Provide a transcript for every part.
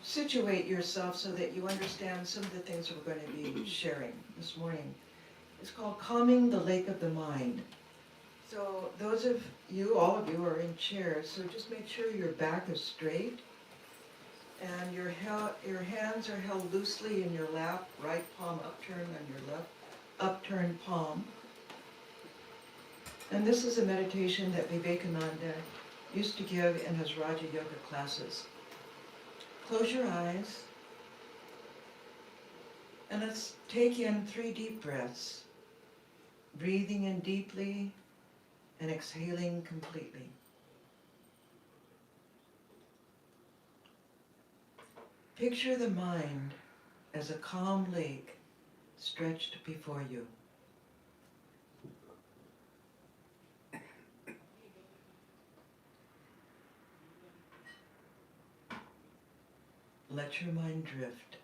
situate yourself so that you understand some of the things that we're going to be sharing this morning. It's called Calming the Lake of the Mind. So those of you, all of you, are in chairs, so just make sure your back is straight and your hands are held loosely in your lap, right palm upturned on your left upturned palm. And this is a meditation that Vivekananda used to give in his Raja Yoga classes. Close your eyes and let's take in 3 deep breaths, breathing in deeply and exhaling completely. Picture the mind as a calm lake stretched before you. Let your mind drift.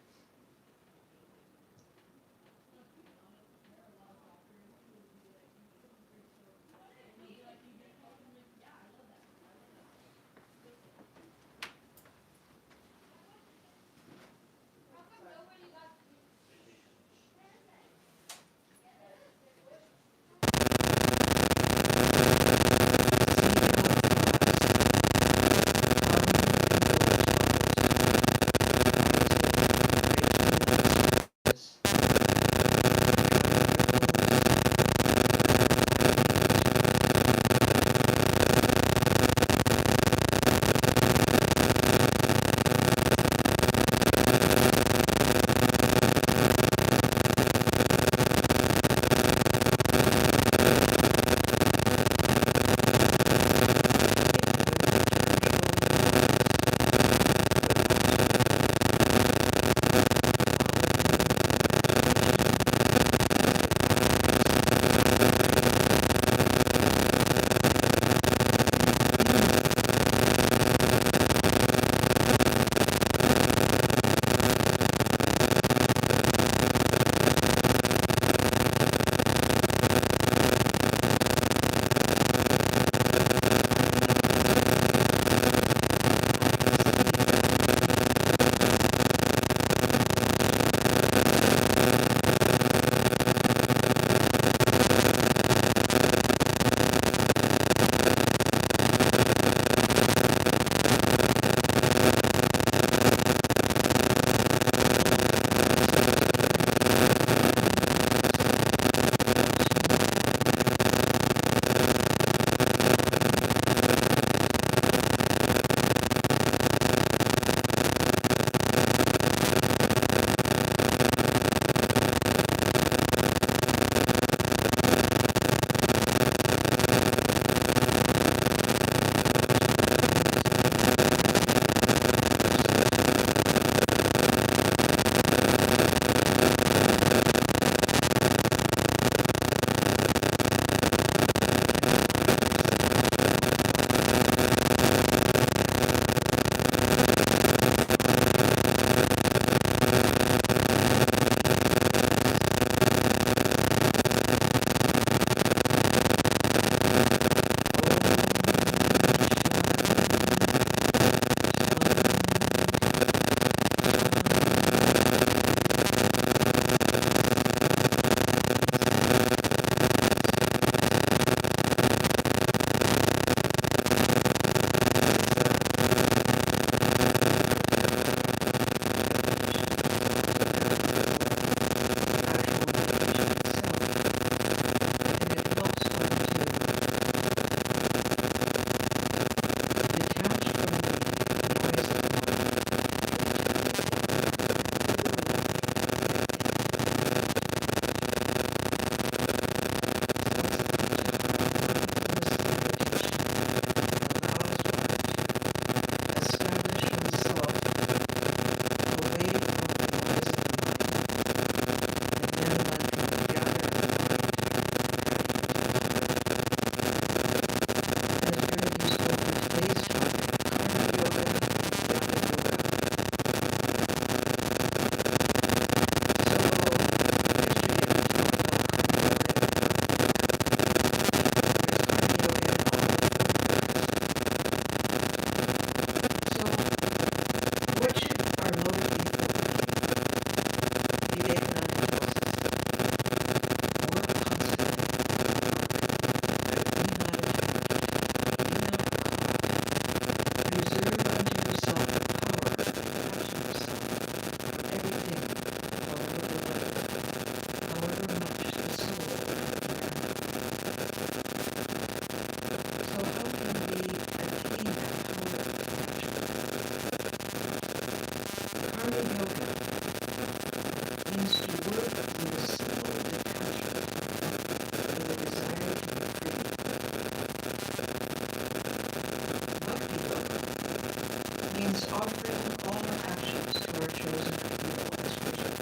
offering all our actions to our chosen ideal as worship.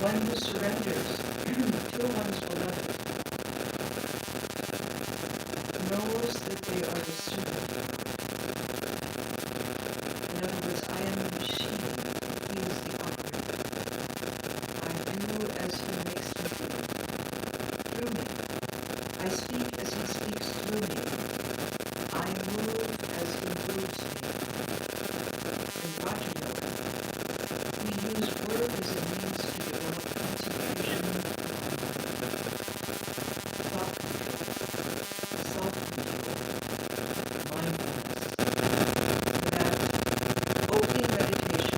One who surrenders to one's beloved knows that they are the servant. In other words, I am the machine, he is the operator. I do as he makes me do, through me. I speak as he speaks through me. I move as he moves me. In Raja Yoga, we use word as a means to develop concentration of our mind, thought control, self-control, mindfulness. That opening meditation,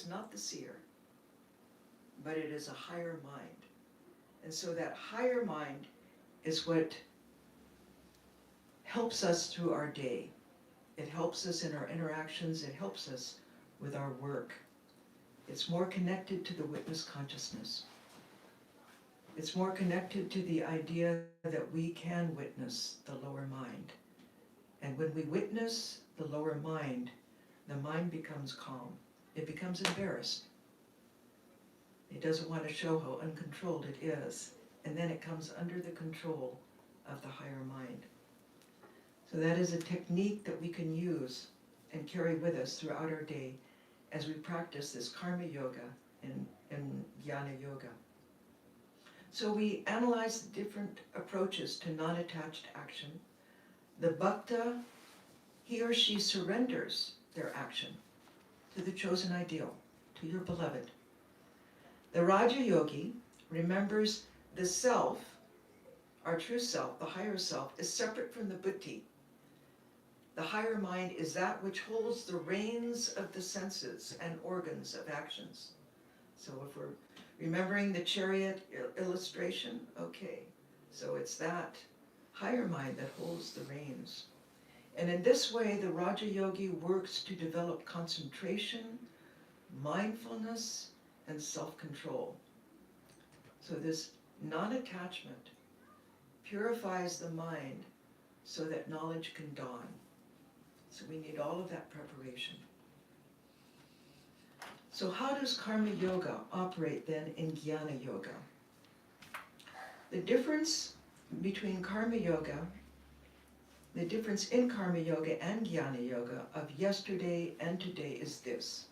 not the seer, but it is a higher mind. And so that higher mind is what helps us through our day. It helps us in our interactions, it helps us with our work. It's more connected to the witness consciousness. It's more connected to the idea that we can witness the lower mind. And when we witness the lower mind, the mind becomes calm. It becomes embarrassed. It doesn't want to show how uncontrolled it is. And then it comes under the control of the higher mind. So that is a technique that we can use and carry with us throughout our day as we practice this karma yoga and jnana yoga. So we analyze the different approaches to non-attached action. The bhakta, he or she surrenders their action to the chosen ideal, to your beloved. The Raja Yogi remembers the self, our true self, the higher self, is separate from the buddhi. The higher mind is that which holds the reins of the senses and organs of actions. So if we're remembering the chariot illustration, okay, so it's that higher mind that holds the reins. And in this way, the Raja Yogi works to develop concentration, mindfulness, and self-control. So this non-attachment purifies the mind so that knowledge can dawn. So we need all of that preparation. So how does Karma Yoga operate then in Jnana Yoga? The difference between Karma Yoga, the difference in Karma Yoga and Jnana Yoga of yesterday and today is this.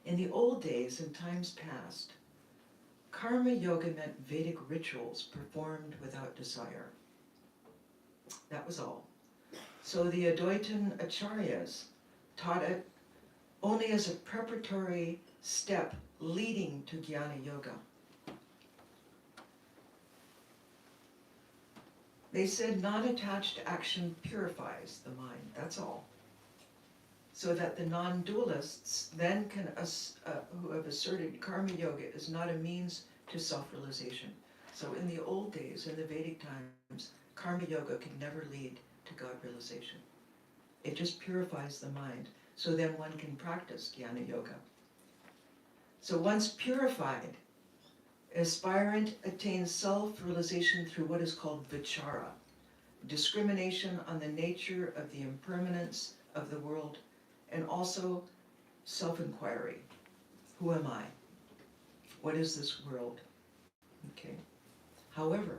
In the old days, in times past, Karma Yoga meant Vedic rituals performed without desire. That was all. So the Advaitin Acharyas taught it only as a preparatory step leading to Jnana Yoga. They said non-attached action purifies the mind, that's all. So that the non-dualists then can, who have asserted Karma Yoga is not a means to self-realization. So in the old days, in the Vedic times, Karma Yoga could never lead to God realization. It just purifies the mind, so then one can practice Jnana Yoga. So once purified, aspirant attains self-realization through what is called vichara, discrimination on the nature of the impermanence of the world, and also self-inquiry. Who am I? What is this world? Okay. However,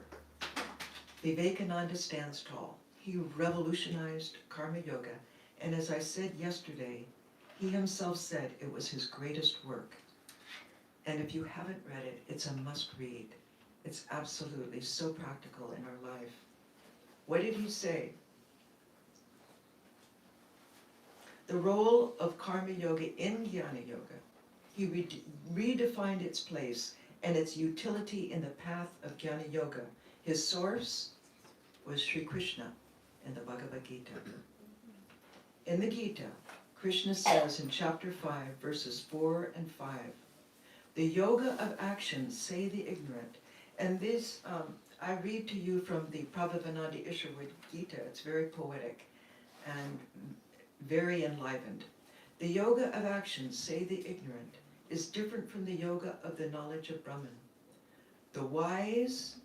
Vivekananda stands tall. He revolutionized Karma Yoga, and as I said yesterday, he himself said it was his greatest work. And if you haven't read it, it's a must-read. It's absolutely so practical in our life. What did he say? The role of Karma Yoga in Jnana Yoga. He redefined its place and its utility in the path of Jnana Yoga. His source was Sri Krishna in the Bhagavad Gita. In the Gita, Krishna says in chapter 5, verses 4 and 5, the yoga of action, say the ignorant. And this, I read to you from the Pravrajika Brahmaprana Gita. It's very poetic and very enlivened. The yoga of action, say the ignorant, is different from the yoga of the knowledge of Brahman. The wise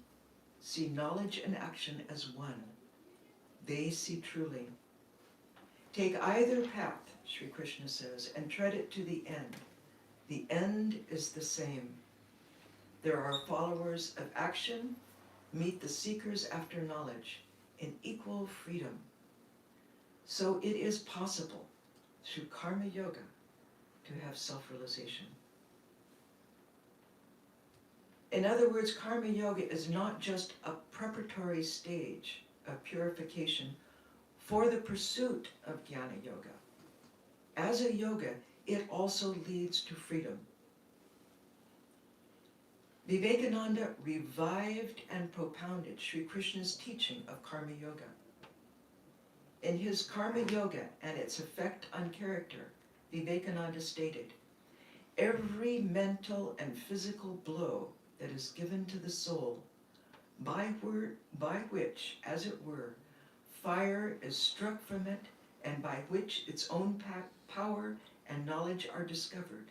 see knowledge and action as one. They see truly. Take either path, Sri Krishna says, and tread it to the end. The end is the same. There are followers of action, meet the seekers after knowledge in equal freedom. So it is possible through Karma Yoga to have self-realization. In other words, Karma Yoga is not just a preparatory stage of purification for the pursuit of Jnana Yoga. As a yoga, it also leads to freedom. Vivekananda revived and propounded Sri Krishna's teaching of Karma Yoga. In his Karma Yoga and its effect on character, Vivekananda stated, every mental and physical blow that is given to the soul, by which, as it were, fire is struck from it, and by which its own power and knowledge are discovered,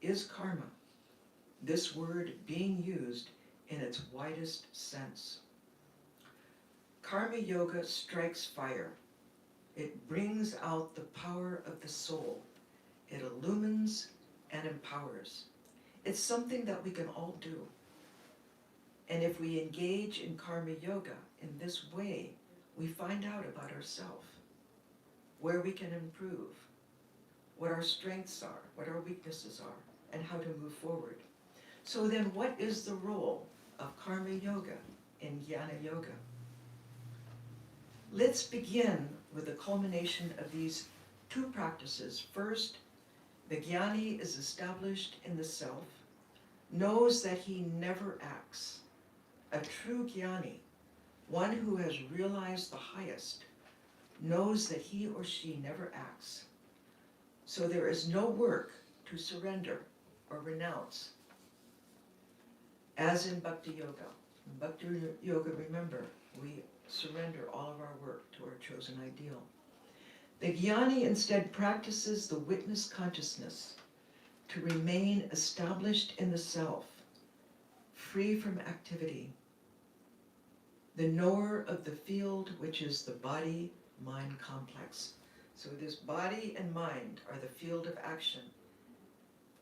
is karma, this word being used in its widest sense. Karma Yoga strikes fire. It brings out the power of the soul. It illumines and empowers. It's something that we can all do. And if we engage in Karma Yoga in this way, we find out about ourselves, where we can improve, what our strengths are, what our weaknesses are, and how to move forward. So then what is the role of Karma Yoga in Jnana Yoga? Let's begin with the culmination of these two practices. First, the jnani is established in the self, knows that he never acts. A true jnani, one who has realized the highest, knows that he or she never acts. So there is no work to surrender. or renounce, as in Bhakti Yoga. In Bhakti Yoga, remember, we surrender all of our work to our chosen ideal. The jnani instead practices the witness consciousness to remain established in the self, free from activity, the knower of the field which is the body-mind complex. So this body and mind are the field of action,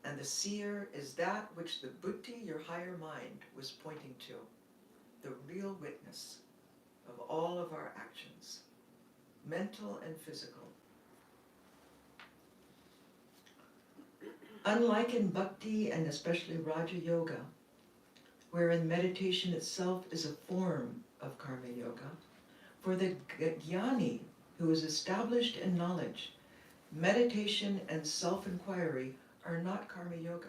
and the seer is that which the buddhi, your higher mind, was pointing to, the real witness of all of our actions, mental and physical. Unlike in bhakti and especially Raja Yoga, wherein meditation itself is a form of karma yoga, for the jnani who is established in knowledge, meditation and self-inquiry are not karma yoga.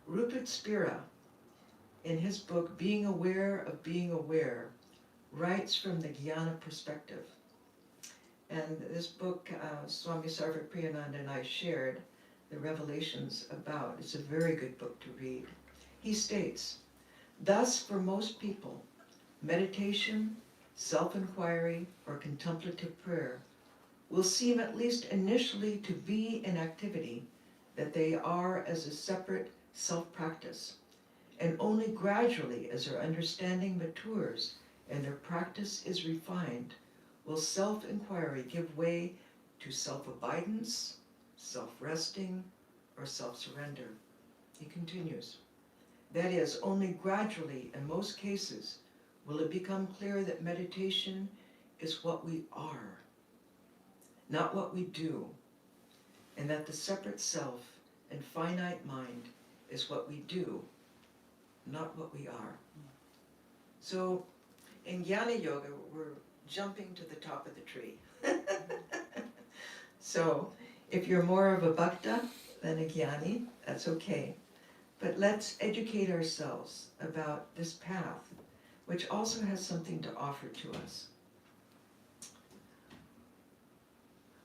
Rupert Spira, in his book Being Aware of Being Aware, writes from the jnana perspective. And this book, Swami Sarvapriyananda and I shared the revelations about. It's a very good book to read. He states, thus for most people, meditation, self-inquiry, or contemplative prayer will seem at least initially to be an activity that they are as a separate self-practice, and only gradually as their understanding matures and their practice is refined, will self-inquiry give way to self-abidance, self-resting, or self-surrender. He continues, that is, only gradually, in most cases, will it become clear that meditation is what we are, not what we do, and that the separate self and finite mind is what we do, not what we are. So, in Jnana Yoga, we're jumping to the top of the tree. So, if you're more of a bhakta than a jnani, that's okay. But let's educate ourselves about this path, which also has something to offer to us.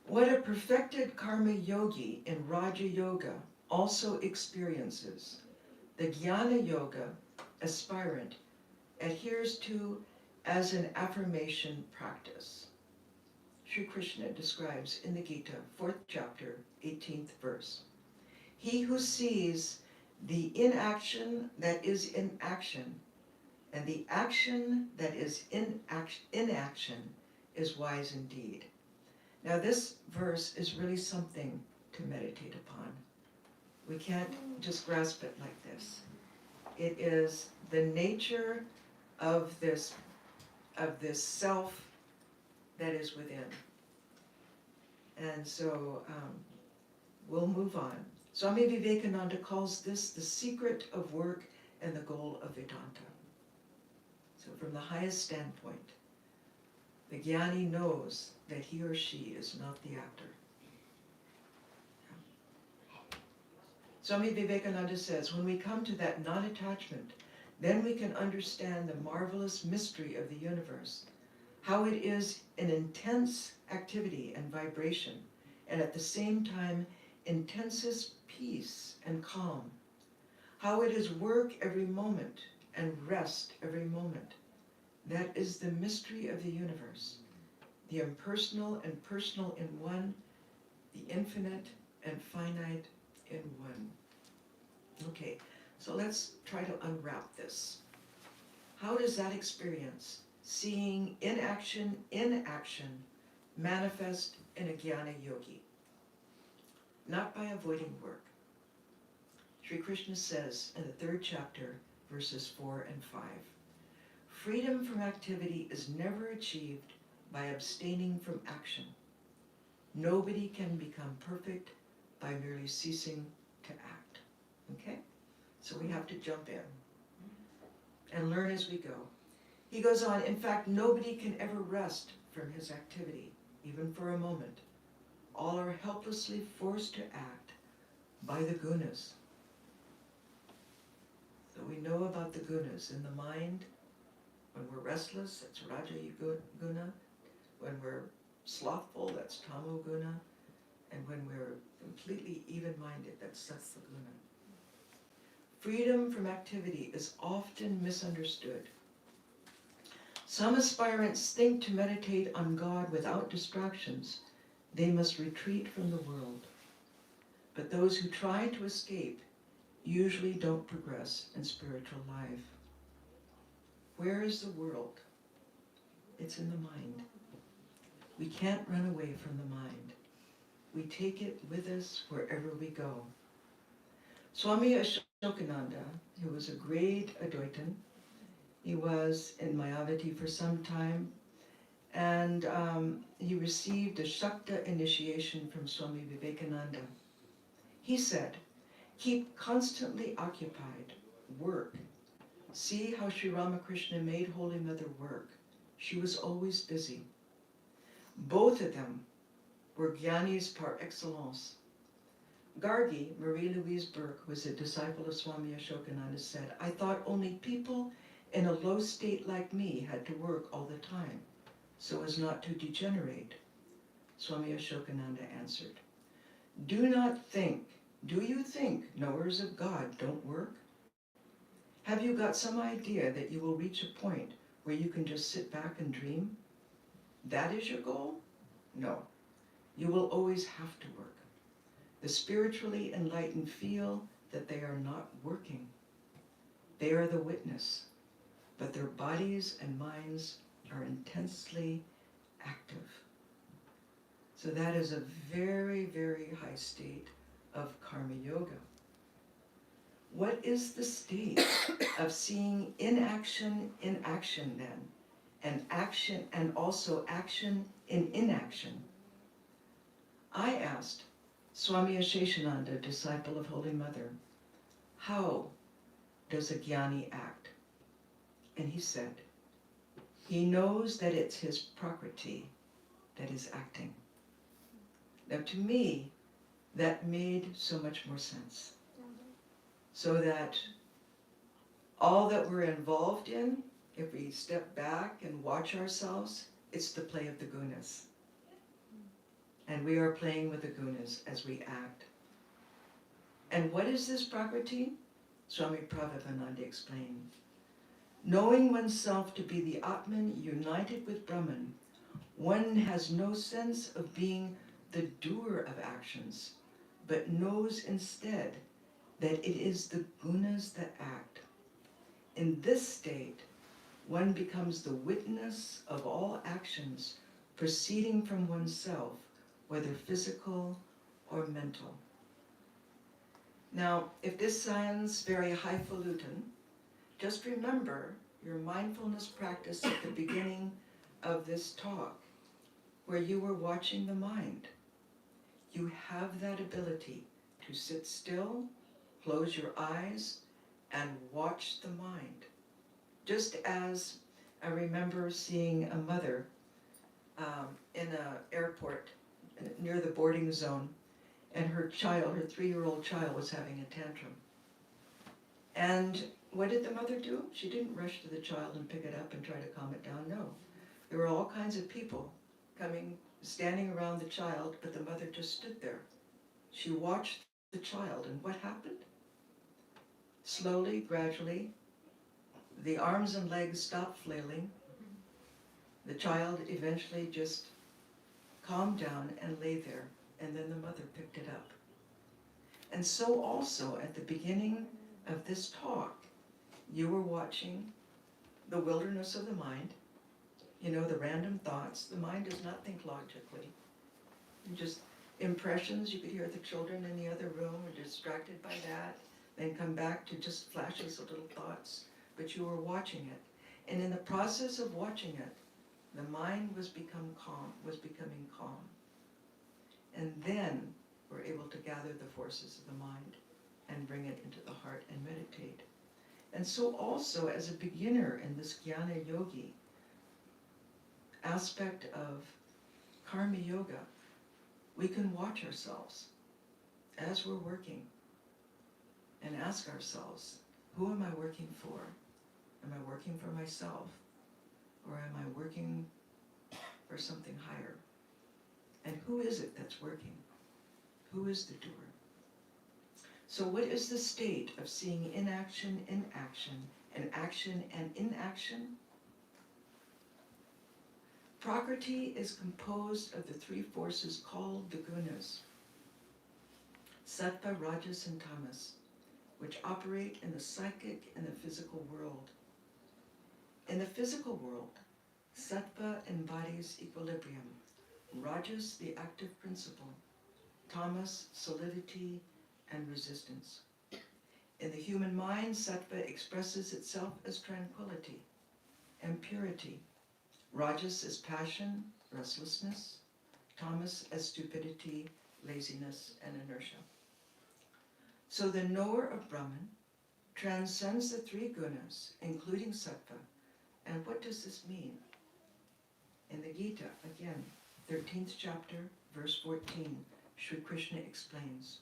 What a perfected karma yogi in Raja Yoga also experiences, the Jnana Yoga aspirant adheres to as an affirmation practice. Sri Krishna describes in the Gita, 4th chapter, 18th verse. He who sees the inaction that is in action, and the action that is in inaction, is wise indeed. Now this verse is really something to meditate upon. We can't just grasp it like this. It is the nature of this self that is within. And so we'll move on. Swami Vivekananda calls this the secret of work and the goal of Vedanta. So from the highest standpoint, the jnani knows that he or she is not the actor. Swami Vivekananda says, when we come to that non-attachment, then we can understand the marvelous mystery of the universe, how it is an intense activity and vibration, and at the same time, intensest peace and calm, how it is work every moment and rest every moment. That is the mystery of the universe, the impersonal and personal in one, the infinite and finite in one. Okay, so let's try to unwrap this. How does that experience, seeing inaction, manifest in a jnana yogi? Not by avoiding work. Sri Krishna says in the 3rd chapter, verses 4 and 5, freedom from activity is never achieved by abstaining from action. Nobody can become perfect by merely ceasing to act. Okay? So we have to jump in and learn as we go. He goes on, in fact, nobody can ever rest from his activity, even for a moment. All are helplessly forced to act by the gunas. So we know about the gunas in the mind. When we're restless, that's Raja Guna. When we're slothful, that's Tamo Guna. And when we're completely even-minded, that's Satsaguna. Freedom from activity is often misunderstood. Some aspirants think to meditate on God without distractions, they must retreat from the world. But those who try to escape usually don't progress in spiritual life. Where is the world? It's in the mind. We can't run away from the mind. We take it with us wherever we go. Swami Ashokananda, who was a great Advaitin, he was in Mayavati for some time, and he received a Shakta initiation from Swami Vivekananda. He said, keep constantly occupied, work. See how Sri Ramakrishna made Holy Mother work. She was always busy. Both of them were Gyanis par excellence. Gargi, Marie-Louise Burke, was a disciple of Swami Ashokananda, said, I thought only people in a low state like me had to work all the time, so as not to degenerate. Swami Ashokananda answered, do you think knowers of God don't work? Have you got some idea that you will reach a point where you can just sit back and dream? That is your goal? No. You will always have to work. The spiritually enlightened feel that they are not working. They are the witness, but their bodies and minds are intensely active. So that is a very, very high state of karma yoga. What is the state of seeing inaction in action then? And action, and also action in inaction? I asked Swami Asheshananda, disciple of Holy Mother, how does a jnani act? And he said, he knows that it's his prakriti that is acting. Now to me, that made so much more sense. So that all that we're involved in, if we step back and watch ourselves, it's the play of the gunas. And we are playing with the gunas as we act. And what is this prakriti? Swami Pravrajika explained. Knowing oneself to be the Atman united with Brahman, one has no sense of being the doer of actions, but knows instead that it is the gunas that act. In this state, one becomes the witness of all actions proceeding from oneself, whether physical or mental. Now, if this sounds very highfalutin, just remember your mindfulness practice at the beginning of this talk, where you were watching the mind. You have that ability to sit still, close your eyes, and watch the mind. Just as I remember seeing a mother in an airport near the boarding zone, and her child, her 3-year-old child, was having a tantrum. And what did the mother do? She didn't rush to the child and pick it up and try to calm it down, no. There were all kinds of people coming, standing around the child, but the mother just stood there. She watched the child, and what happened? Slowly, gradually, the arms and legs stopped flailing. The child eventually just calmed down and lay there, and then the mother picked it up. And so also at the beginning of this talk, you were watching the wilderness of the mind, you know, the random thoughts. The mind does not think logically. Just impressions. You could hear the children in the other room were distracted by that, then come back to just flashes of little thoughts, but you were watching it. And in the process of watching it, the mind was becoming calm. And then we're able to gather the forces of the mind and bring it into the heart and meditate. And so also as a beginner in this Jnana Yogi aspect of karma yoga, we can watch ourselves as we're working and ask ourselves, who am I working for? Am I working for myself? Or am I working for something higher? And who is it that's working? Who is the doer? So what is the state of seeing inaction in action, and action and inaction? Prakriti is composed of the three forces called the gunas, sattva, rajas, and tamas, which operate in the psychic and the physical world. In the physical world, sattva embodies equilibrium, rajas the active principle, tamas solidity and resistance. In the human mind, sattva expresses itself as tranquility and purity, rajas as passion, restlessness, tamas as stupidity, laziness, and inertia. So the knower of Brahman transcends the three gunas, including sattva. And what does this mean? In the Gita, again, 13th chapter, verse 14, Sri Krishna explains,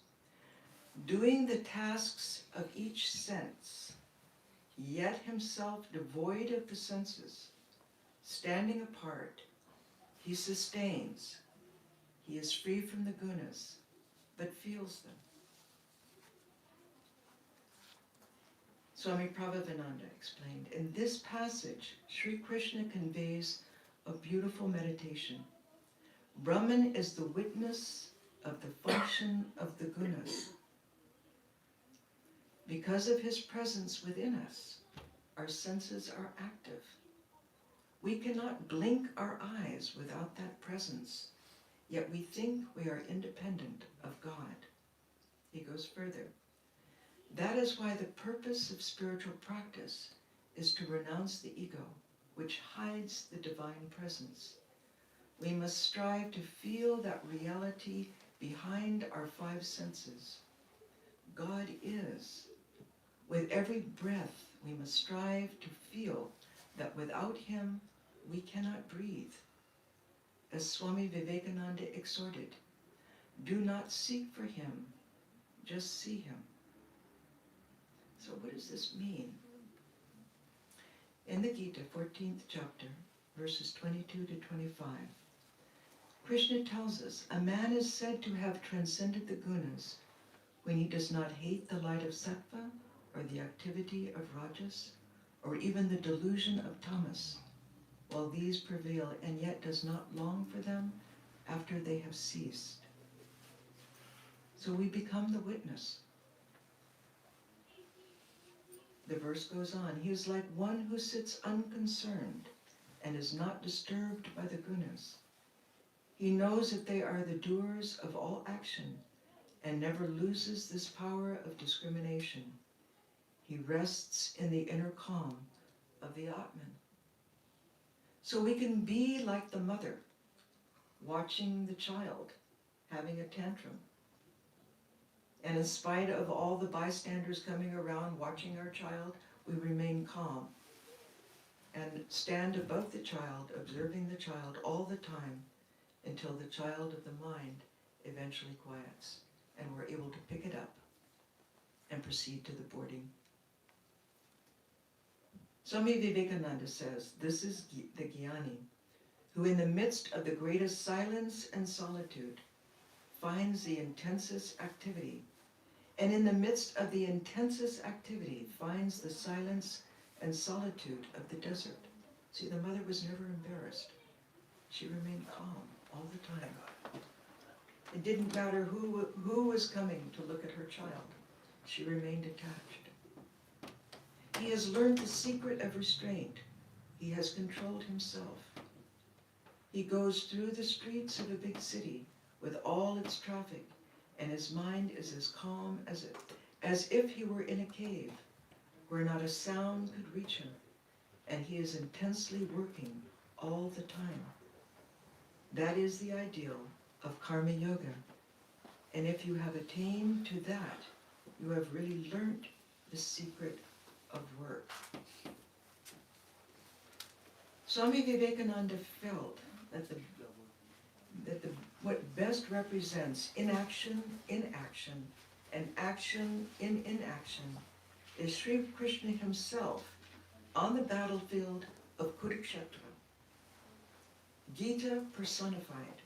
doing the tasks of each sense, yet himself devoid of the senses, standing apart, he sustains, he is free from the gunas, but feels them. Swami Prabhavananda explained, in this passage, Sri Krishna conveys a beautiful meditation. Brahman is the witness of the function of the gunas. Because of his presence within us, our senses are active. We cannot blink our eyes without that presence, yet we think we are independent of God. He goes further. That is why the purpose of spiritual practice is to renounce the ego, which hides the divine presence. We must strive to feel that reality behind our five senses. God is. With every breath, we must strive to feel that without him, we cannot breathe. As Swami Vivekananda exhorted, do not seek for him, just see him. So what does this mean? In the Gita, 14th chapter, verses 22 to 25, Krishna tells us, a man is said to have transcended the gunas when he does not hate the light of sattva, or the activity of rajas, or even the delusion of tamas, while these prevail, and yet does not long for them after they have ceased. So we become the witness. The verse goes on, he is like one who sits unconcerned and is not disturbed by the gunas. He knows that they are the doers of all action and never loses this power of discrimination. He rests in the inner calm of the Atman. So we can be like the mother, watching the child having a tantrum. And in spite of all the bystanders coming around watching our child, we remain calm and stand above the child, observing the child all the time until the child of the mind eventually quiets and we're able to pick it up and proceed to the boarding. Swami Vivekananda says, this is the Jnani, who in the midst of the greatest silence and solitude finds the intensest activity, and in the midst of the intensest activity finds the silence and solitude of the desert. See, the mother was never embarrassed. She remained calm all the time. It didn't matter who was coming to look at her child. She remained attached. He has learned the secret of restraint. He has controlled himself. He goes through the streets of a big city with all its traffic, and his mind is as calm as if he were in a cave where not a sound could reach him, and he is intensely working all the time. That is the ideal of karma yoga. And if you have attained to that, you have really learnt the secret of work. Swami Vivekananda felt that what best represents inaction in action and action in inaction is Sri Krishna himself on the battlefield of Kurukshetra. Gita personified,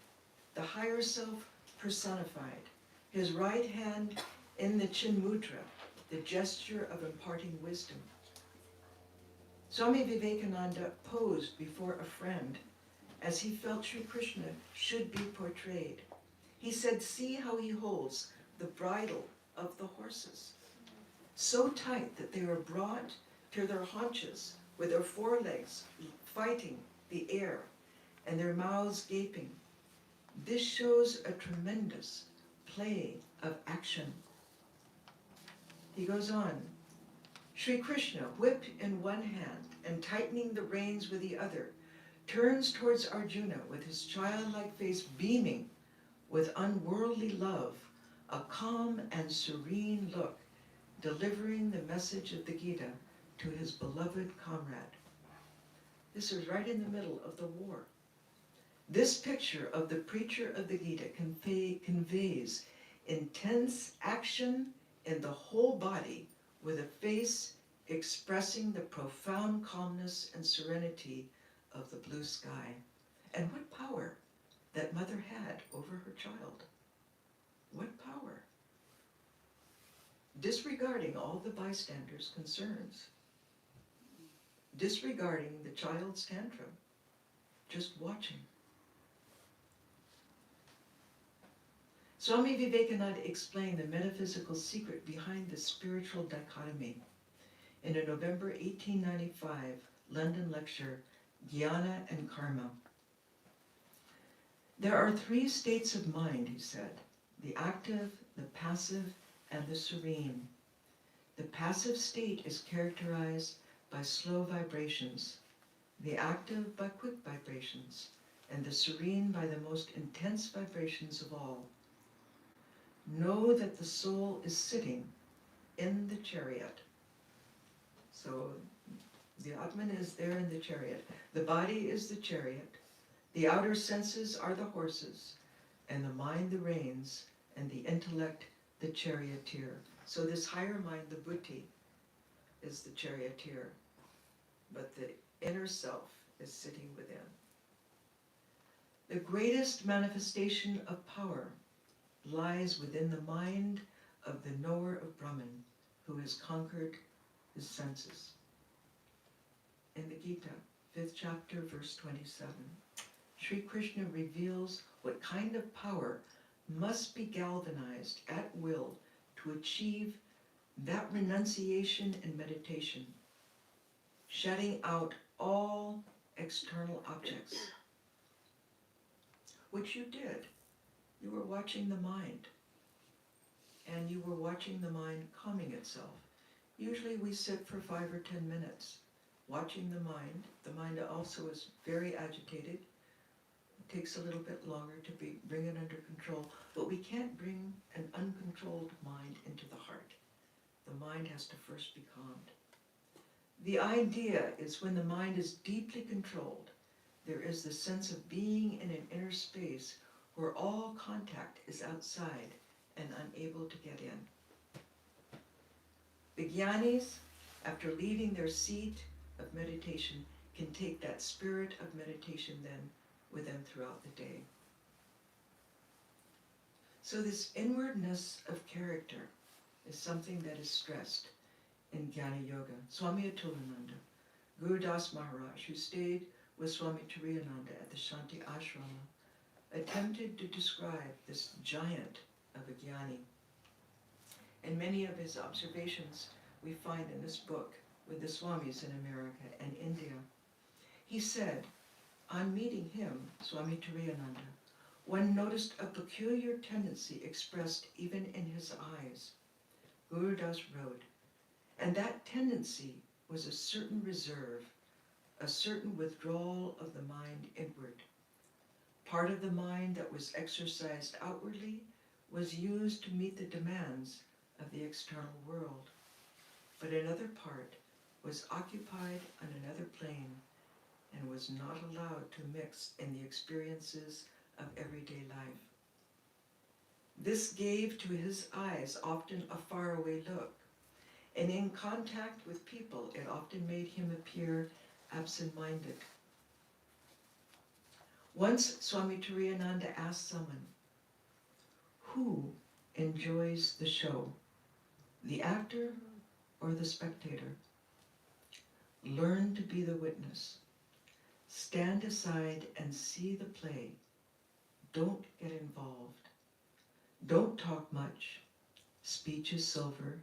the higher self personified, his right hand in the Chin Mudra, the gesture of imparting wisdom. Swami Vivekananda posed before a friend as he felt Sri Krishna should be portrayed. He said, "See how he holds the bridle of the horses, so tight that they are brought to their haunches with their forelegs fighting the air and their mouths gaping. This shows a tremendous play of action." He goes on, Sri Krishna, whip in one hand and tightening the reins with the other, turns towards Arjuna with his childlike face beaming with unworldly love, a calm and serene look, delivering the message of the Gita to his beloved comrade. This is right in the middle of the war. This picture of the preacher of the Gita conveys intense action in the whole body, with a face expressing the profound calmness and serenity of the blue sky. And what power that mother had over her child. What power? Disregarding all the bystanders' concerns, disregarding the child's tantrum, just watching. Swami Vivekananda explained the metaphysical secret behind the spiritual dichotomy in a November 1895 London lecture, Jnana and Karma. There are three states of mind, he said, the active, the passive, and the serene. The passive state is characterized by slow vibrations, the active by quick vibrations, and the serene by the most intense vibrations of all. Know that the soul is sitting in the chariot. So the Atman is there in the chariot. The body is the chariot. The outer senses are the horses, and the mind the reins, and the intellect the charioteer. So this higher mind, the buddhi, is the charioteer, but the inner self is sitting within. The greatest manifestation of power lies within the mind of the knower of Brahman, who has conquered his senses. In the Gita, 5th chapter, verse 27, Sri Krishna reveals what kind of power must be galvanized at will to achieve that renunciation and meditation, shutting out all external objects, which you did. You were watching the mind, and you were watching the mind calming itself. Usually we sit for 5 or 10 minutes watching the mind. The mind also is very agitated. It takes a little bit longer to bring it under control, but we can't bring an uncontrolled mind into the heart. The mind has to first be calmed. The idea is when the mind is deeply controlled, there is the sense of being in an inner space where all contact is outside and unable to get in. The jnanis, after leaving their seat of meditation, can take that spirit of meditation then with them throughout the day. So this inwardness of character is something that is stressed in Jnana Yoga. Swami Atulananda, Guru Das Maharaj, who stayed with Swami Turiyananda at the Shanti Ashrama, attempted to describe this giant of a jnani. And many of his observations we find in this book with the Swamis in America and India. He said, on meeting him, Swami Turiyananda, one noticed a peculiar tendency expressed even in his eyes. Guru Das wrote, and that tendency was a certain reserve, a certain withdrawal of the mind inward. Part of the mind that was exercised outwardly was used to meet the demands of the external world, but another part was occupied on another plane and was not allowed to mix in the experiences of everyday life. This gave to his eyes often a faraway look, and in contact with people it often made him appear absent-minded. Once Swami Turiyananda asked someone, "Who enjoys the show, the actor or the spectator. Learn to be the witness. Stand aside and see the play. Don't get involved. Don't talk much. Speech is silver.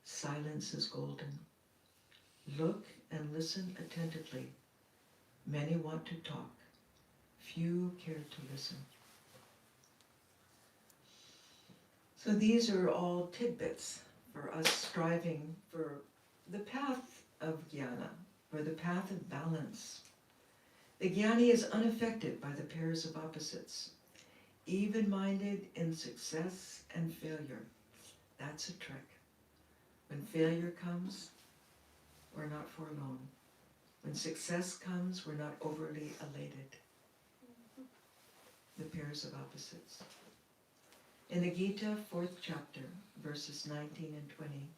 Silence is golden. Look and listen attentively. Many want to talk. Few care to listen. So these are all tidbits for us striving for the path of jnana, for the path of balance. The jnani is unaffected by the pairs of opposites, even-minded in success and failure. That's a trick. When failure comes, we're not forlorn. When success comes, we're not overly elated. The pairs of opposites. In the Gita, 4th chapter, verses 19 and 20,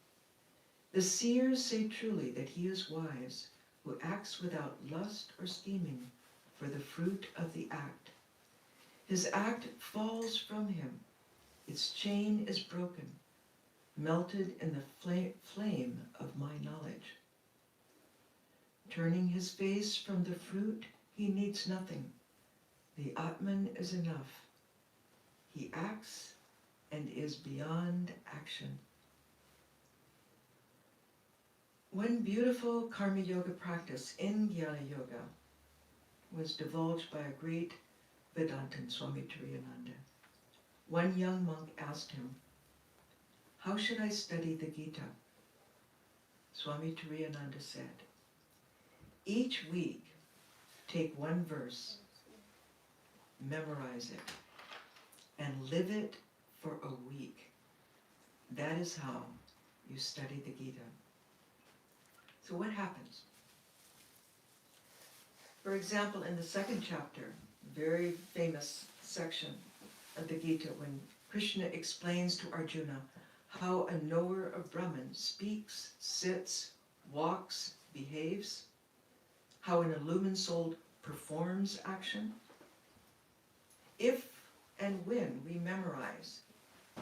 the seers say truly that he is wise, who acts without lust or scheming for the fruit of the act. His act falls from him. Its chain is broken, melted in the flame of my knowledge. Turning his face from the fruit, he needs nothing. The Atman is enough. He acts and is beyond action. One beautiful karma yoga practice in Jnana Yoga was divulged by a great Vedantin, Swami Triyananda. One young monk asked him, "How should I study the Gita?" Swami Triyananda said, "Each week, take one verse, memorize it, and live it for a week. That is how you study the Gita." So what happens? For example, in the 2nd chapter, very famous section of the Gita, when Krishna explains to Arjuna how a knower of Brahman speaks, sits, walks, behaves, how an illumined soul performs action. If and when we memorize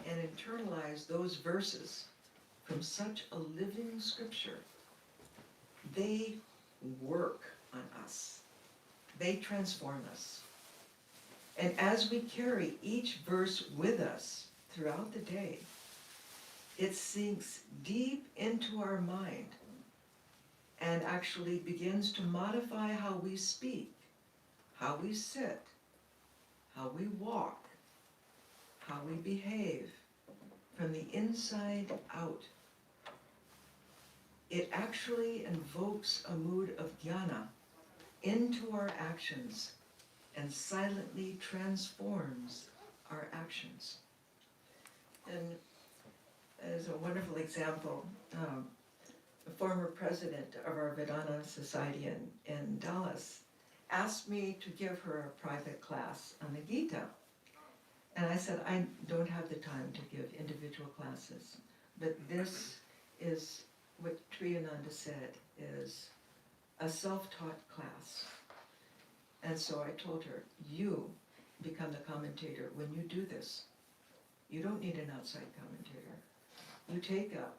and internalize those verses from such a living scripture, they work on us. They transform us. And as we carry each verse with us throughout the day, it sinks deep into our mind and actually begins to modify how we speak, how we sit, how we walk, how we behave, from the inside out. It actually invokes a mood of jnana into our actions and silently transforms our actions. And as a wonderful example, the former president of our Vedana Society in Dallas asked me to give her a private class on the Gita. And I said, I don't have the time to give individual classes, but this is what Triyananda said is a self-taught class. And so I told her, you become the commentator when you do this. You don't need an outside commentator. You take up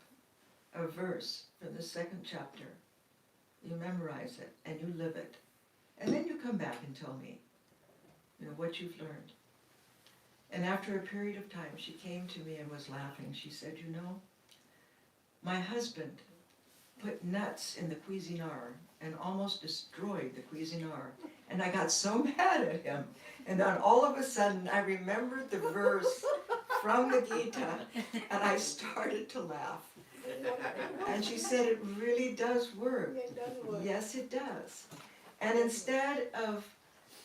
a verse from the 2nd chapter, you memorize it, and you live it. And then you come back and tell me, what you've learned. And after a period of time, she came to me and was laughing. She said, my husband put nuts in the Cuisinart and almost destroyed the Cuisinart. And I got so mad at him. And then all of a sudden, I remembered the verse from the Gita, and I started to laugh. And she said, it really does work. It does work. Yes, it does. And instead of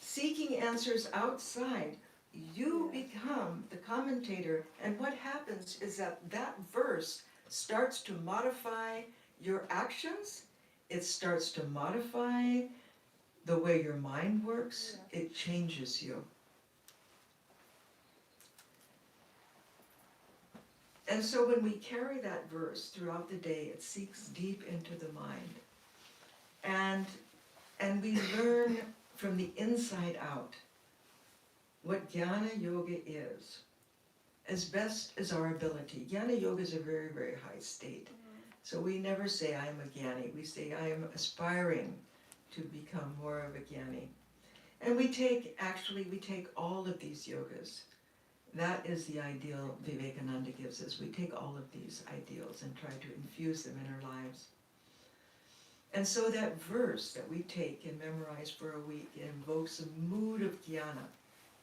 seeking answers outside, you become the commentator, and what happens is that verse starts to modify your actions, it starts to modify the way your mind works, it changes you. And so when we carry that verse throughout the day, it sinks deep into the mind. And we learn from the inside out what Jnana Yoga is. as best as our ability. Jnana yoga is a very, very high state. So we never say I am a jnani. We say I am aspiring to become more of a jnani. And we take all of these yogas. That is the ideal Vivekananda gives us. We take all of these ideals and try to infuse them in our lives. And so that verse that we take and memorize for a week invokes a mood of jnana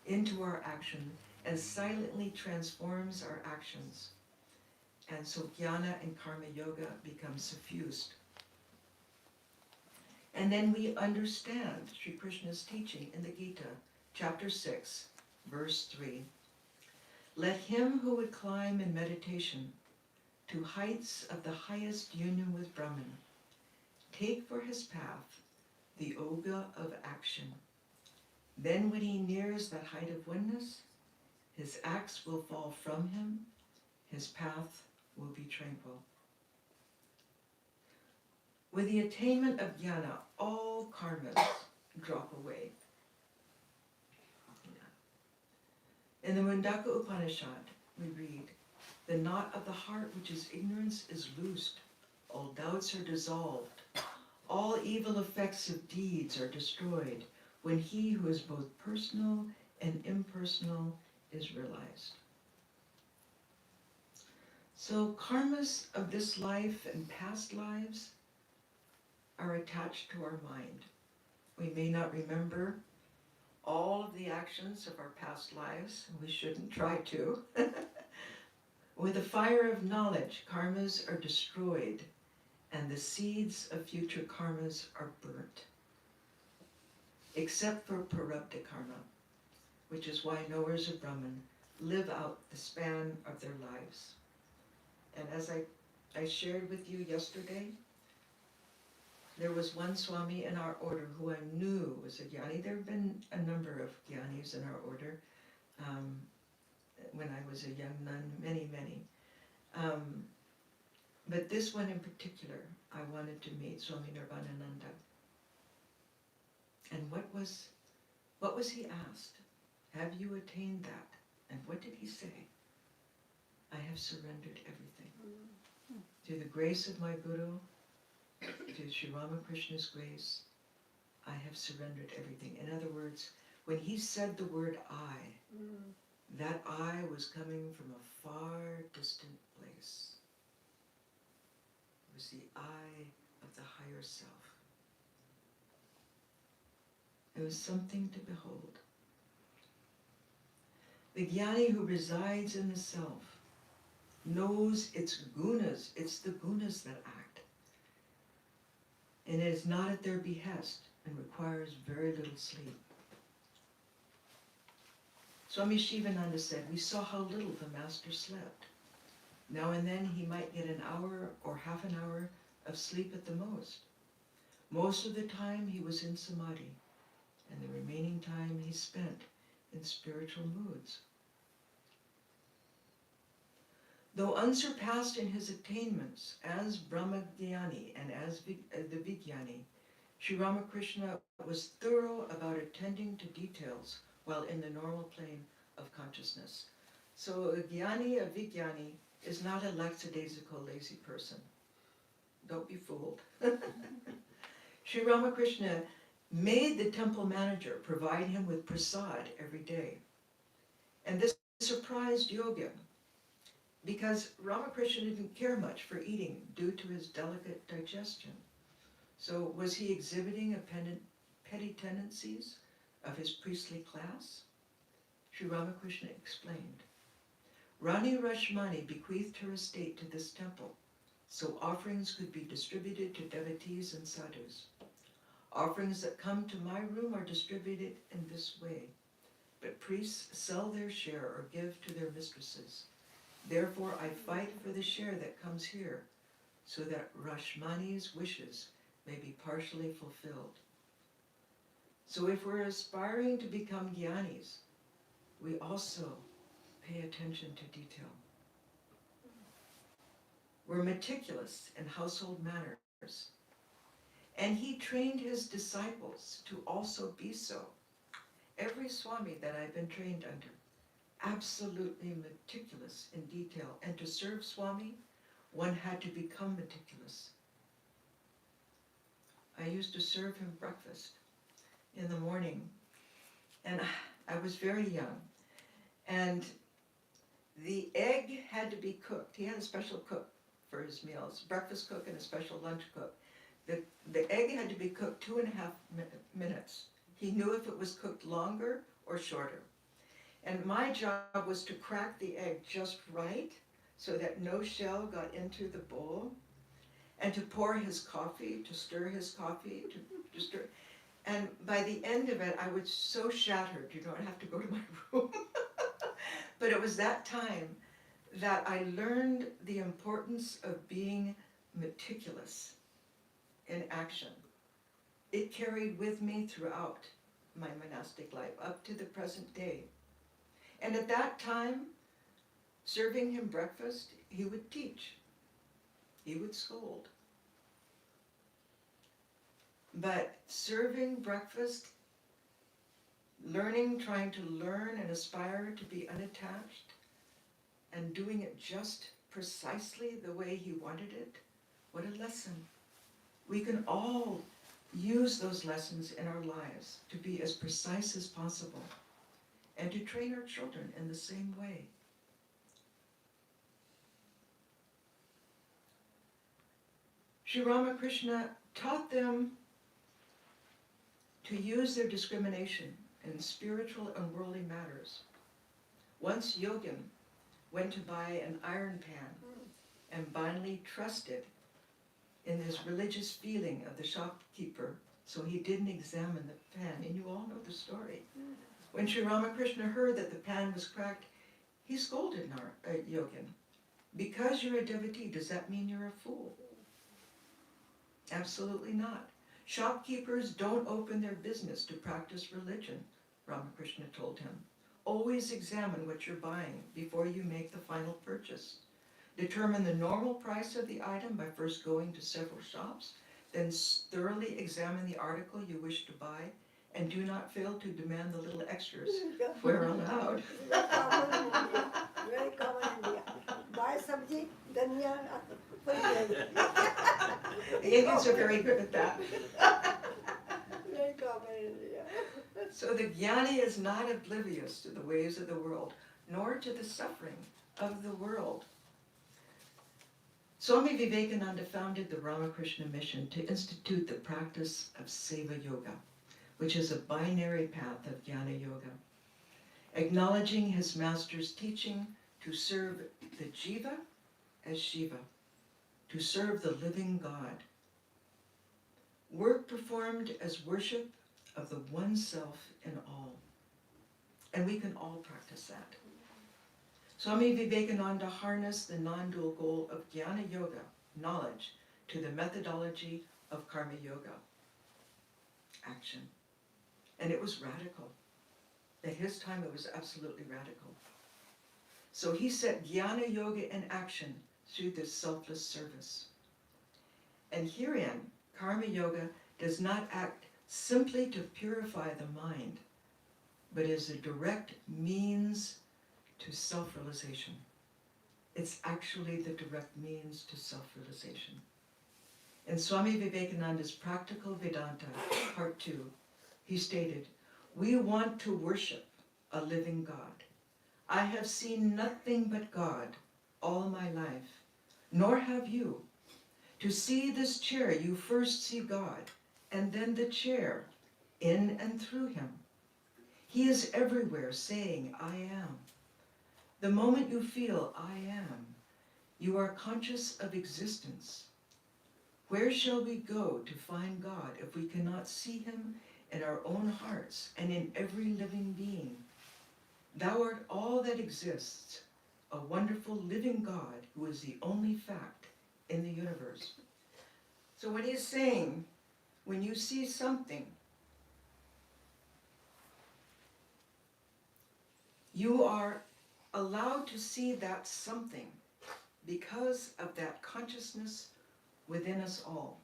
into our action and silently transforms our actions. And so jnana and karma yoga become suffused. And then we understand Sri Krishna's teaching in the Gita, chapter 6, verse 3. Let him who would climb in meditation to heights of the highest union with Brahman take for his path the yoga of action. Then when he nears that height of oneness, his acts will fall from him, his path will be tranquil. With the attainment of jnana, all karmas drop away. In the Mundaka Upanishad, we read, the knot of the heart, which is ignorance, is loosed. All doubts are dissolved. All evil effects of deeds are destroyed when he who is both personal and impersonal is realized. So karmas of this life and past lives are attached to our mind. We may not remember all of the actions of our past lives, and we shouldn't try to. With the fire of knowledge, karmas are destroyed, and the seeds of future karmas are burnt. Except for prarabdha karma, which is why knowers of Brahman live out the span of their lives. And as I shared with you yesterday, there was one Swami in our order who I knew was a jnani. There have been a number of jnanis in our order when I was a young nun, many. But this one in particular, I wanted to meet, Swami Nirvanananda. And what was he asked? Have you attained that? And what did he say? I have surrendered everything. Through the grace of my Guru, through Sri Ramakrishna's grace, I have surrendered everything. In other words, when he said the word I, that I was coming from a far distant place. It was the I of the higher self. It was something to behold. The jnani who resides in the self knows its gunas. It's the gunas that act. And it is not at their behest and requires very little sleep. Swami Shivananda said, we saw how little the master slept. Now and then he might get an hour or half an hour of sleep at the most. Most of the time he was in samadhi, and the remaining time he spent in spiritual moods. Though unsurpassed in his attainments as Brahmajnani and as the Vijnani, Sri Ramakrishna was thorough about attending to details while in the normal plane of consciousness. So a jnani, a Vijnani, is not a lackadaisical, lazy person. Don't be fooled. Sri Ramakrishna made the temple manager provide him with prasad every day. And this surprised Yogi, because Ramakrishna didn't care much for eating due to his delicate digestion. So was he exhibiting petty tendencies of his priestly class? Sri Ramakrishna explained. Rani Rashmani bequeathed her estate to this temple, so offerings could be distributed to devotees and sadhus. Offerings that come to my room are distributed in this way, but priests sell their share or give to their mistresses. Therefore I fight for the share that comes here, so that Rashmani's wishes may be partially fulfilled. So if we're aspiring to become jnanis, we also pay attention to detail. We're meticulous in household manners. And he trained his disciples to also be so. Every Swami that I've been trained under, absolutely meticulous in detail. And to serve Swami, one had to become meticulous. I used to serve him breakfast in the morning, and I was very young. And the egg had to be cooked. He had a special cook for his meals, breakfast cook and a special lunch cook. The egg had to be cooked 2.5 minutes. He knew if it was cooked longer or shorter. And my job was to crack the egg just right so that no shell got into the bowl, and to pour his coffee, to stir his coffee, to stir. And by the end of it, I was so shattered, I'd have to go to my room. But it was that time that I learned the importance of being meticulous in action. It carried with me throughout my monastic life, up to the present day. And at that time, serving him breakfast, he would teach. He would scold. But serving breakfast, trying to learn and aspire to be unattached, and doing it just precisely the way he wanted it, what a lesson. We can all use those lessons in our lives to be as precise as possible, and to train our children in the same way. Sri Ramakrishna taught them to use their discrimination in spiritual and worldly matters. Once Yogin went to buy an iron pan and blindly trusted in his religious feeling of the shopkeeper, so he didn't examine the pan, and you all know the story. When Sri Ramakrishna heard that the pan was cracked, he scolded Yogin. Because you're a devotee, does that mean you're a fool? Absolutely not. Shopkeepers don't open their business to practice religion, Ramakrishna told him. Always examine what you're buying before you make the final purchase. Determine the normal price of the item by first going to several shops, then thoroughly examine the article you wish to buy, and do not fail to demand the little extras where allowed. Very common in India. Buy sabji, dhania, The Indians are very good at that. very common in India. So the jnani is not oblivious to the ways of the world, nor to the suffering of the world. Swami Vivekananda founded the Ramakrishna Mission to institute the practice of Seva Yoga, which is a binary path of Jnana Yoga, acknowledging his master's teaching to serve the Jiva as Shiva, to serve the living God. Work performed as worship of the one self in all. And we can all practice that. Swami Vivekananda harnessed the non-dual goal of Jnana Yoga, knowledge, to the methodology of Karma Yoga, action. And it was radical. At his time, it was absolutely radical. So he set Jnana Yoga in action through this selfless service. And herein, Karma Yoga does not act simply to purify the mind, but is a direct means to self-realization. It's actually the direct means to self-realization. In Swami Vivekananda's Practical Vedanta, Part 2, he stated, "We want to worship a living God. I have seen nothing but God all my life, nor have you. To see this chair, you first see God, and then the chair, in and through him. He is everywhere saying, I am. The moment you feel I am, you are conscious of existence. Where shall we go to find God if we cannot see him in our own hearts and in every living being? Thou art all that exists, a wonderful living God who is the only fact in the universe." So when he's saying, when you see something, you are allowed to see that something because of that consciousness within us all.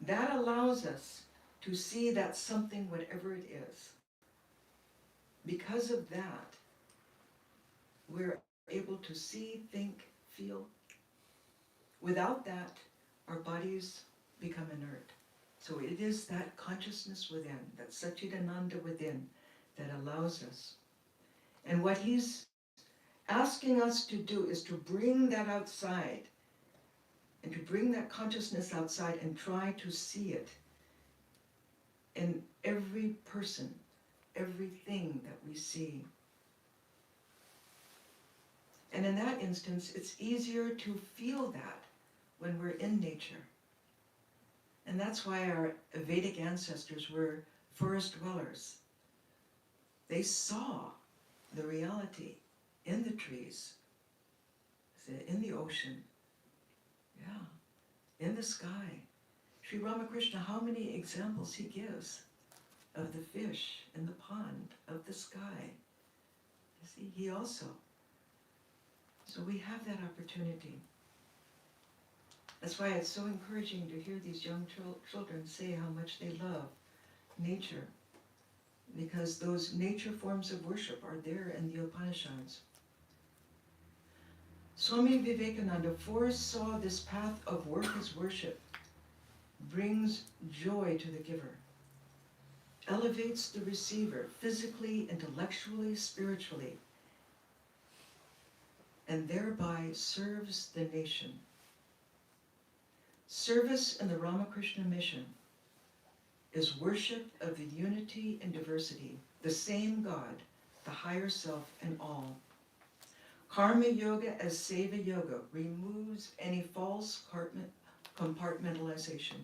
That allows us to see that something, whatever it is. Because of that, we're able to see, think, feel. Without that, our bodies become inert. So it is that consciousness within, that Satchidananda within, that allows us. And what he's asking us to do is to bring that outside, and to bring that consciousness outside and try to see it in every person, everything that we see. And in that instance, it's easier to feel that when we're in nature. And that's why our Vedic ancestors were forest dwellers. They saw the reality in the trees, in the ocean, in the sky. Sri Ramakrishna, how many examples he gives of the fish in the pond, of the sky. You see, he also. So we have that opportunity. That's why it's so encouraging to hear these young children say how much they love nature, because those nature forms of worship are there in the Upanishads. Swami Vivekananda foresaw this path of work as worship brings joy to the giver, elevates the receiver physically, intellectually, spiritually, and thereby serves the nation. Service in the Ramakrishna mission is worship of the unity and diversity, the same God, the higher self in all. Karma yoga as seva yoga removes any false compartmentalization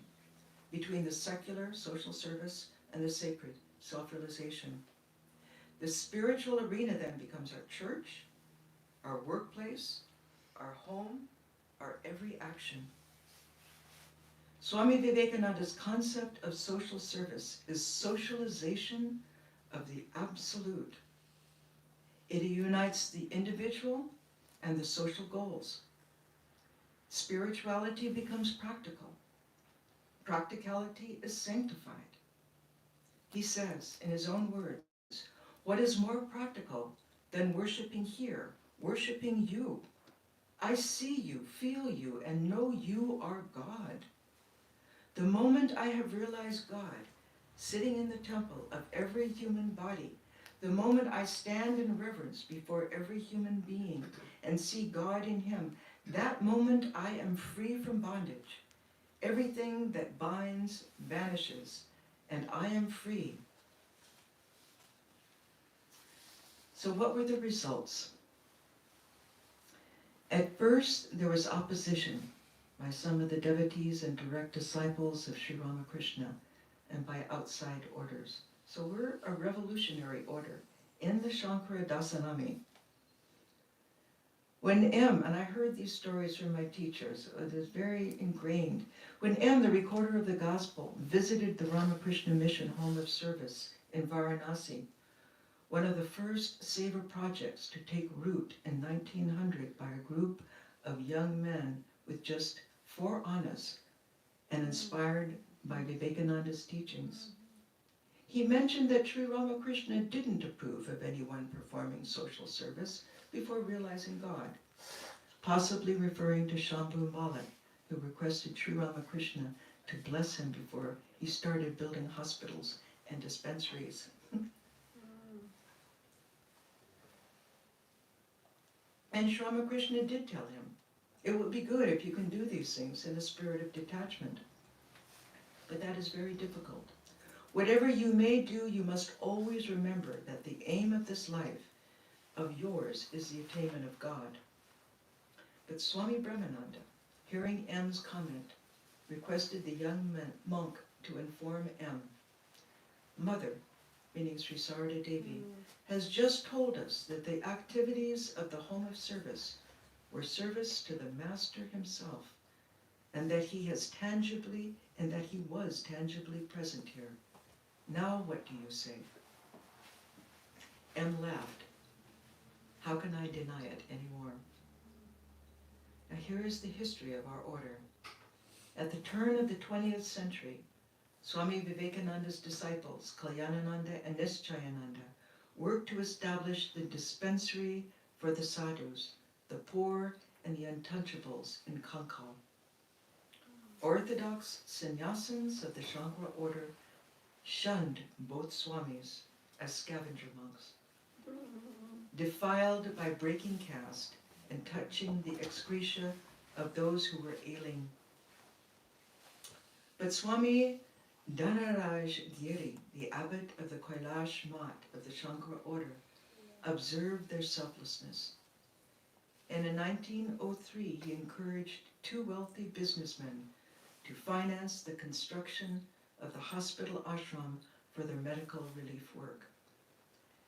between the secular social service and the sacred self-realization. The spiritual arena then becomes our church, our workplace, our home, our every action. Swami Vivekananda's concept of social service is socialization of the absolute. It unites the individual and the social goals. Spirituality becomes practical. Practicality is sanctified. He says, in his own words, what is more practical than worshiping here, worshiping you? I see you, feel you, and know you are God. The moment I have realized God, sitting in the temple of every human body, the moment I stand in reverence before every human being and see God in him, that moment I am free from bondage. Everything that binds vanishes, and I am free. So what were the results? At first, there was opposition by some of the devotees and direct disciples of Sri Ramakrishna and by outside orders. So we're a revolutionary order in the Shankara Dasanami. When M, and I heard these stories from my teachers, it is very ingrained. When M, the recorder of the gospel, visited the Ramakrishna Mission Home of Service in Varanasi, one of the first Seva projects to take root in 1900 by a group of young men with just 4 annas and inspired by Vivekananda's teachings. He mentioned that Sri Ramakrishna didn't approve of anyone performing social service before realizing God, possibly referring to Shambhu Malik, who requested Sri Ramakrishna to bless him before he started building hospitals and dispensaries. And Sri Ramakrishna did tell him, it would be good if you can do these things in a spirit of detachment. But that is very difficult. Whatever you may do, you must always remember that the aim of this life of yours is the attainment of God. But Swami Brahmananda, hearing M's comment, requested the young monk to inform M. Mother, meaning Sri Sarada Devi, has just told us that the activities of the home of service were service to the Master himself, and that he was tangibly present here. Now what do you say? M laughed. How can I deny it anymore? Now here is the history of our order. At the turn of the 20th century, Swami Vivekananda's disciples, Kalyanananda and Nischayananda, worked to establish the dispensary for the sadhus, the poor, and the untouchables in Kankal. Orthodox sannyasins of the Shankara order shunned both swamis as scavenger monks, defiled by breaking caste and touching the excreta of those who were ailing. But Swami Dhanaraj Giri, the abbot of the Kailash Mat of the Shankara order, observed their selflessness. And in 1903, he encouraged two wealthy businessmen to finance the construction of the hospital ashram for their medical relief work.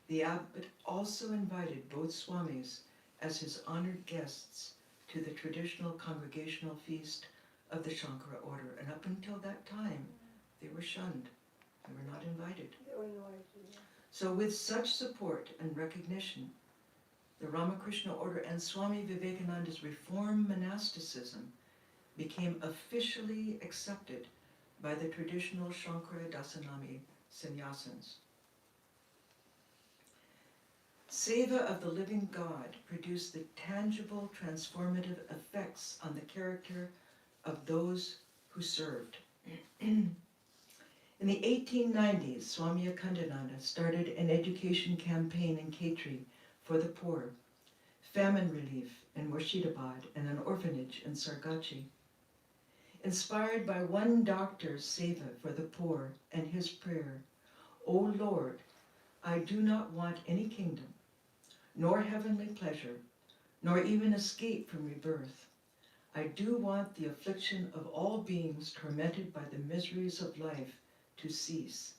The abbot also invited both swamis as his honored guests to the traditional congregational feast of the Shankara order, and up until that time, they were shunned. They were not invited. So with such support and recognition, the Ramakrishna order and Swami Vivekananda's reform monasticism became officially accepted by the traditional Shankara Dasanami sannyasins. Seva of the living God produced the tangible transformative effects on the character of those who served. In the 1890s, Swami Akhandananda started an education campaign in Khetri for the poor, famine relief in Murshidabad, and an orphanage in Sargachi. Inspired by one doctor's seva for the poor and his prayer, "O Lord, I do not want any kingdom, nor heavenly pleasure, nor even escape from rebirth. I do want the affliction of all beings tormented by the miseries of life to cease.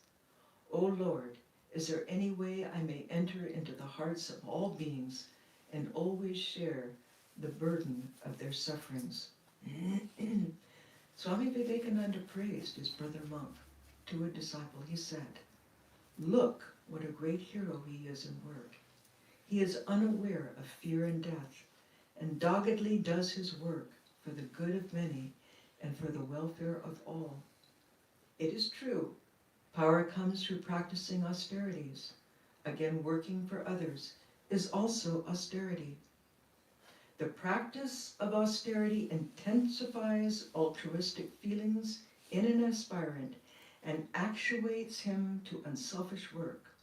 O Lord, is there any way I may enter into the hearts of all beings and always share the burden of their sufferings?" Swami Vivekananda praised his brother monk. To a disciple he said, "Look what a great hero he is in work. He is unaware of fear and death, and doggedly does his work for the good of many and for the welfare of all. It is true, power comes through practicing austerities. Again, working for others is also austerity. The practice of austerity intensifies altruistic feelings in an aspirant and actuates him to unselfish work.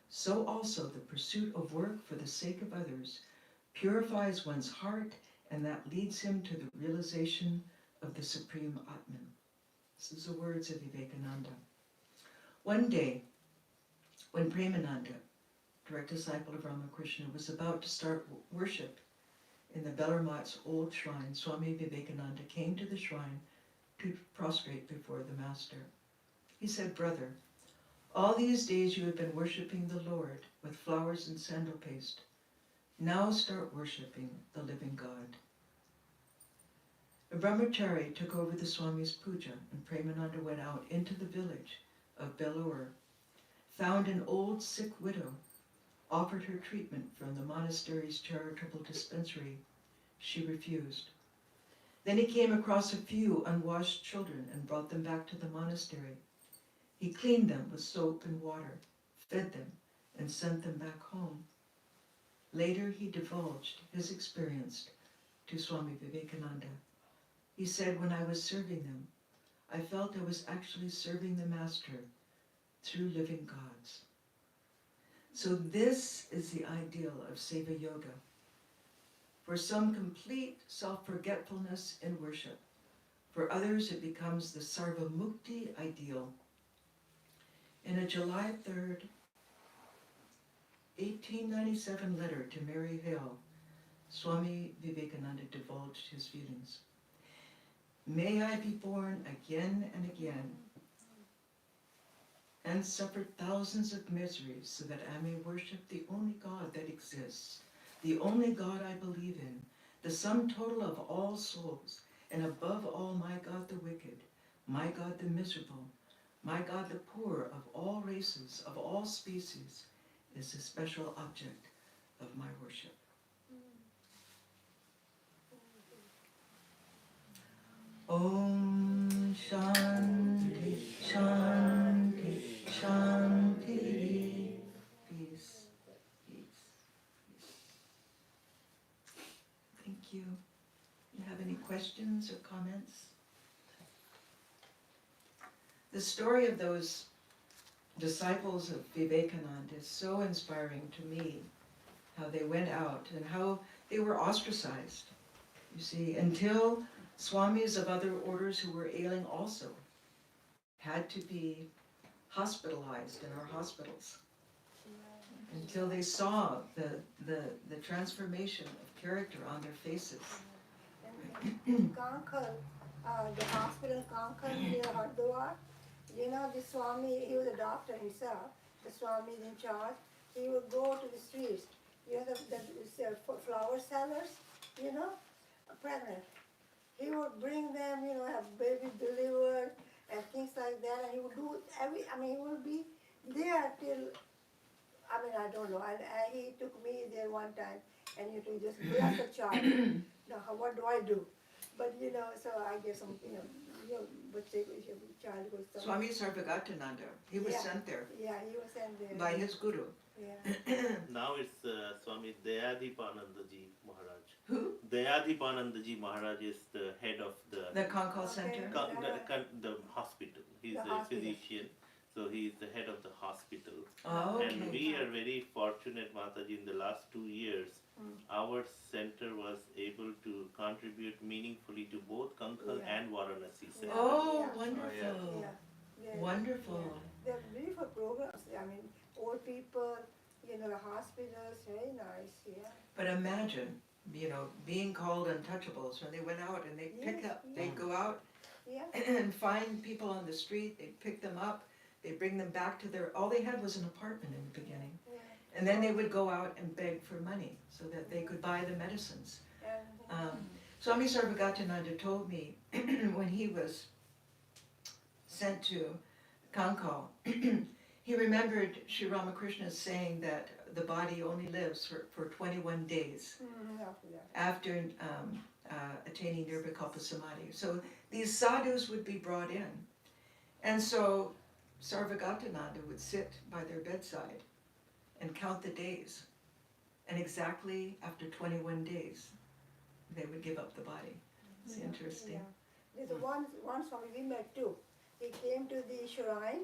So also the pursuit of work for the sake of others purifies one's heart, and that leads him to the realization of the Supreme Atman." This is the words of Vivekananda. One day, when Premananda, direct disciple of Ramakrishna, was about to start worship in the Bellarmat's old shrine, Swami Vivekananda came to the shrine to prostrate before the Master. He said, "Brother, all these days you have been worshipping the Lord with flowers and sandal paste. Now start worshipping the living God." A brahmachari took over the Swami's puja, and Premananda went out into the village of Belur, found an old sick widow, offered her treatment from the monastery's charitable dispensary. She refused. Then he came across a few unwashed children and brought them back to the monastery. He cleaned them with soap and water, fed them, and sent them back home. Later he divulged his experience to Swami Vivekananda. He said, "When I was serving them, I felt I was actually serving the Master through living gods." So this is the ideal of Seva Yoga. For some, complete self-forgetfulness in worship. For others, it becomes the Sarva Mukti ideal. In a July 3rd, 1897 letter to Mary Hale, Swami Vivekananda divulged his feelings. "May I be born again and again and suffer thousands of miseries so that I may worship the only God that exists, the only God I believe in, the sum total of all souls, and above all my God the wicked, my God the miserable, my God the poor of all races, of all species, is the special object of my worship." Om Shanti Shanti Shanti. Peace, peace, peace. questions or comments? The story of those disciples of Vivekananda is so inspiring to me, how they went out and how they were ostracized, you see, until swamis of other orders who were ailing also had to be hospitalized in our hospitals until they saw the transformation of character on their faces. And Kankan, the hospital in Kankan near Hardwar, you know, the Swami, he was a doctor himself, the Swami is in charge. He would go to the streets, you know, the flower sellers, you know, pregnant. He would bring them, you know, have baby delivered and things like that, and he would do he would be there till, I don't know, he took me there one time, and he to just bless a child. Now, what do I do? But, you know, so I get some, but child goes somewhere. Swami Sarvagatananda, he was Yeah. sent there Yeah, he was sent there. by his guru. Yeah. Now it's Swami Dayadipanandaji Maharaj. Who? Dayadipanandaji Maharaj is the head of The Concall Center. Okay. the hospital. He's The a hospital. physician, so he's the head of the hospital. Oh, And okay. we are very fortunate, Mataji, in the last 2 years, our center was able to contribute meaningfully to both Kankhal Yeah. and Varanasi center. Oh, Yeah. wonderful. Yeah. They're- Wonderful. yeah. They're beautiful programs. I mean, old people, you know, the hospitals, very nice, yeah. But imagine, being called untouchables when they went out and they'd pick Yes, up, yeah. they'd go out Yeah, and find people on the street, they'd pick them up, they'd bring them back to all they had was an apartment in the beginning. yeah. And then they would go out and beg for money so that they could buy the medicines. And, Swami Sarvagatananda told me when he was sent to Kankal, he remembered Sri Ramakrishna saying that the body only lives for 21 days after that. after attaining Nirvikalpa Samadhi. So these sadhus would be brought in. And so Sarvagatananda would sit by their bedside and count the days. And exactly after 21 days, they would give up the body. It's Yeah, interesting. yeah. There's one Swami we met too. He came to the shrine,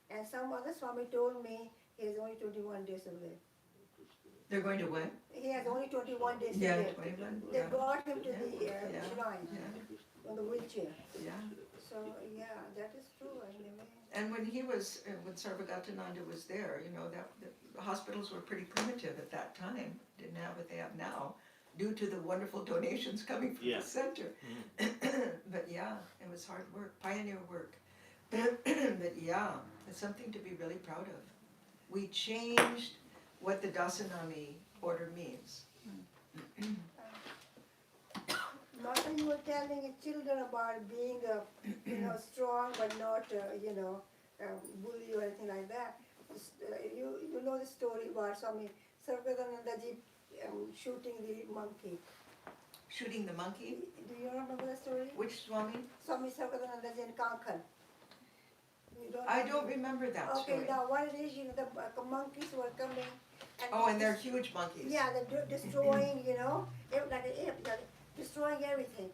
and some other Swami told me he has only 21 days to live. They're going to what? He has only 21 days to Yeah, live. 21. They Yeah, brought him to the Yeah. shrine yeah, on the wheelchair. yeah. So yeah, that is true anyway. And when Sarvagatananda was there, the hospitals were pretty primitive at that time. Didn't have what they have now, due to the wonderful donations coming from Yeah. the center. But yeah, it was hard work, pioneer work. But yeah, it's something to be really proud of. We changed what the Dasanami order means. Mother, you were telling children about being, strong but not, bully or anything like that. You know the story about Swami Sarvaganandaji shooting the monkey. Shooting the monkey? Do you remember the story? Which Swami? Swami Sarvaganandaji in Kankan. You I don't remember that Okay, story. now what it is, the monkeys were coming. And they're huge monkeys. Yeah, they're destroying, like an ape, destroying everything.